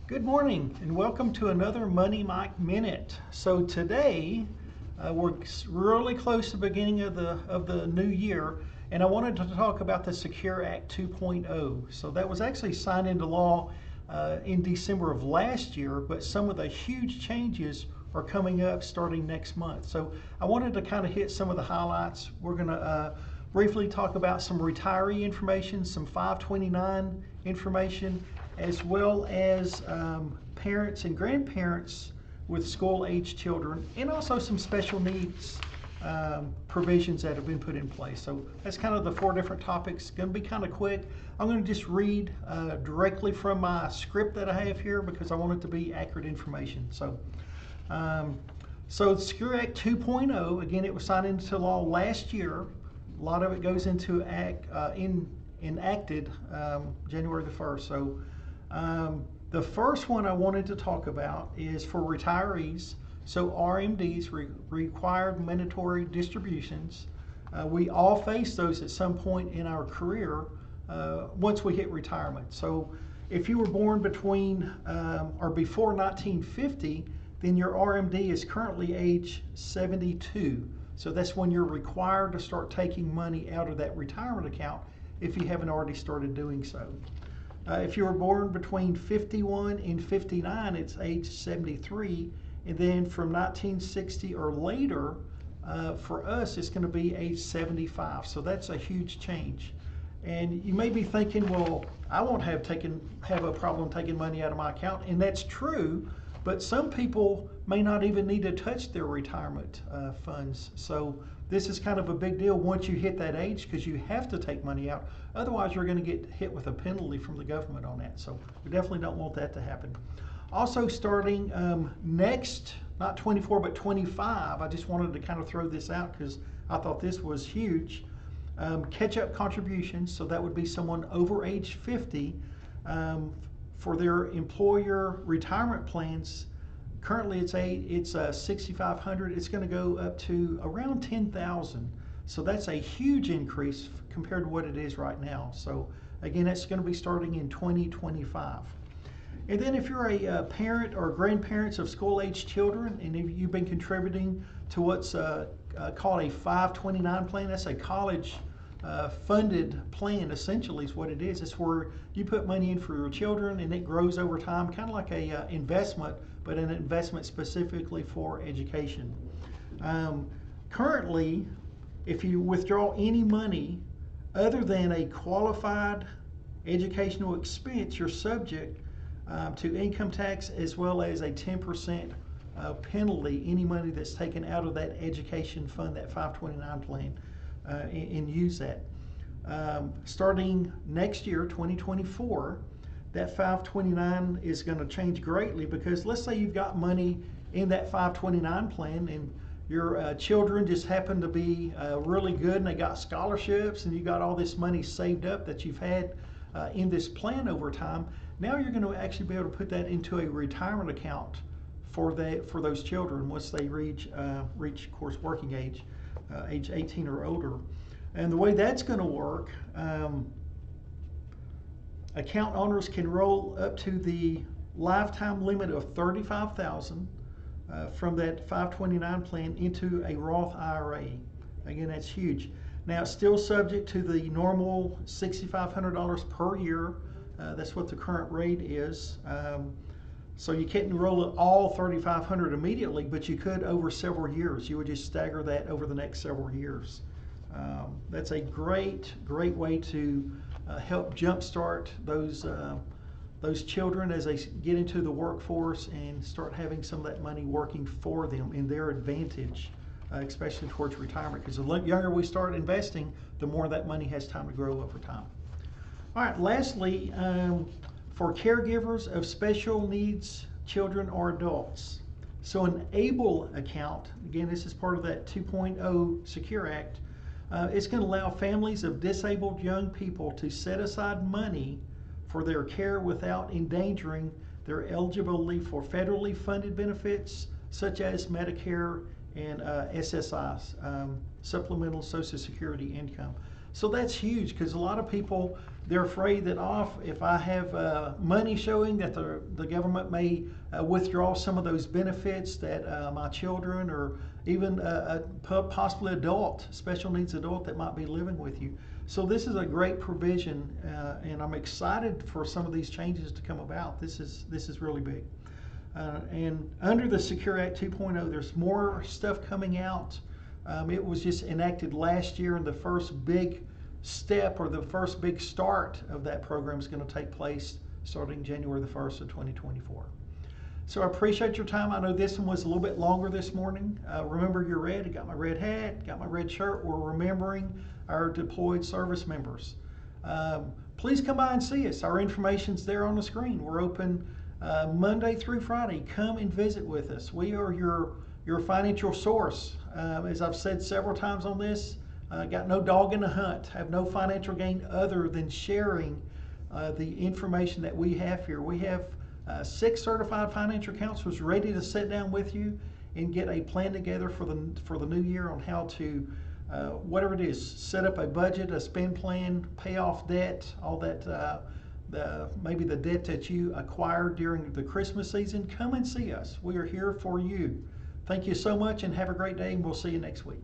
Good morning and welcome to another Money Mike Minute. So today we're really close to the beginning of the new year, and I wanted to talk about the Secure Act 2.0. So that was actually signed into law in December of last year, but some of the huge changes are coming up starting next month. So I wanted to kind of hit some of the highlights. We're going to briefly talk about some retiree information, some 529 information, as well as parents and grandparents with school-age children, and also some special needs provisions that have been put in place. So that's kind of the four different topics. Going to be kind of quick. I'm going to just read directly from my script that I have here because I want it to be accurate information. So the Secure Act 2.0, again, it was signed into law last year. A lot of it goes into enacted January the 1st. So the first one I wanted to talk about is for retirees. So RMDs, required mandatory distributions. We all face those at some point in our career once we hit retirement. So if you were born between or before 1950, then your RMD is currently age 72. So that's when you're required to start taking money out of that retirement account if you haven't already started doing so. If you were born between 51 and 59, it's age 73. And then from 1960 or later, for us, it's going to be age 75. So that's a huge change. And you may be thinking, well, I won't have a problem taking money out of my account. And that's true, but some people may not even need to touch their retirement funds. So this is kind of a big deal once you hit that age because you have to take money out. Otherwise, you're going to get hit with a penalty from the government on that. So we definitely don't want that to happen. Also starting next, not 24, but 25, I just wanted to kind of throw this out because I thought this was huge. Catch-up contributions, so that would be someone over age 50 for their employer retirement plans. Currently it's $6,500. It's going to go up to around $10,000. So that's a huge increase compared to what it is right now. So again, that's going to be starting in 2025. And then if you're a parent or grandparents of school-age children, and if you've been contributing to what's called a 529 plan, that's a college funded plan, essentially is what it is. It's where you put money in for your children and it grows over time, kind of like a investment, but an investment specifically for education. Currently, if you withdraw any money other than a qualified educational expense, you're subject to income tax as well as a 10% penalty, any money that's taken out of that education fund, that 529 plan, and use that. Starting next year, 2024, that 529 is going to change greatly because let's say you've got money in that 529 plan and your children just happen to be really good and they got scholarships and you got all this money saved up that you've had in this plan over time. Now you're going to actually be able to put that into a retirement account for those children once they reach, of course, working age, age 18 or older. And the way that's going to work, account owners can roll up to the lifetime limit of $35,000 from that 529 plan into a Roth IRA. Again, that's huge. Now it's still subject to the normal $6,500 per year. That's what the current rate is. So you can't enroll all $3,500 immediately, but you could over several years. You would just stagger that over the next several years. That's a great way to help jumpstart those children as they get into the workforce and start having some of that money working for them in their advantage, especially towards retirement. Because the younger we start investing, the more that money has time to grow over time. All right, lastly, for caregivers of special needs children or adults. So an ABLE account, again, this is part of that 2.0 Secure Act, it's going to allow families of disabled young people to set aside money for their care without endangering their eligibility for federally funded benefits such as Medicare and SSIs, Supplemental Social Security Income. So that's huge because a lot of people, they're afraid that if I have money showing that the government may withdraw some of those benefits that my children or even possibly special needs adult that might be living with you. So this is a great provision, and I'm excited for some of these changes to come about. This is really big. And under the Secure Act 2.0, there's more stuff coming out. It was just enacted last year, and the first big step or the first big start of that program is going to take place starting January the 1st of 2024. So I appreciate your time. I know this one was a little bit longer this morning. Remember your red. I got my red hat, got my red shirt. We're remembering our deployed service members. Please come by and see us. Our information's there on the screen. We're open Monday through Friday. Come and visit with us. We are your financial source. As I've said several times on this, got no dog in the hunt, have no financial gain other than sharing the information that we have here. We have 6 certified financial counselors ready to sit down with you and get a plan together for the new year on how to, whatever it is, set up a budget, a spend plan, pay off debt, all that, maybe the debt that you acquired during the Christmas season. Come and see us. We are here for you. Thank you so much and have a great day, and we'll see you next week.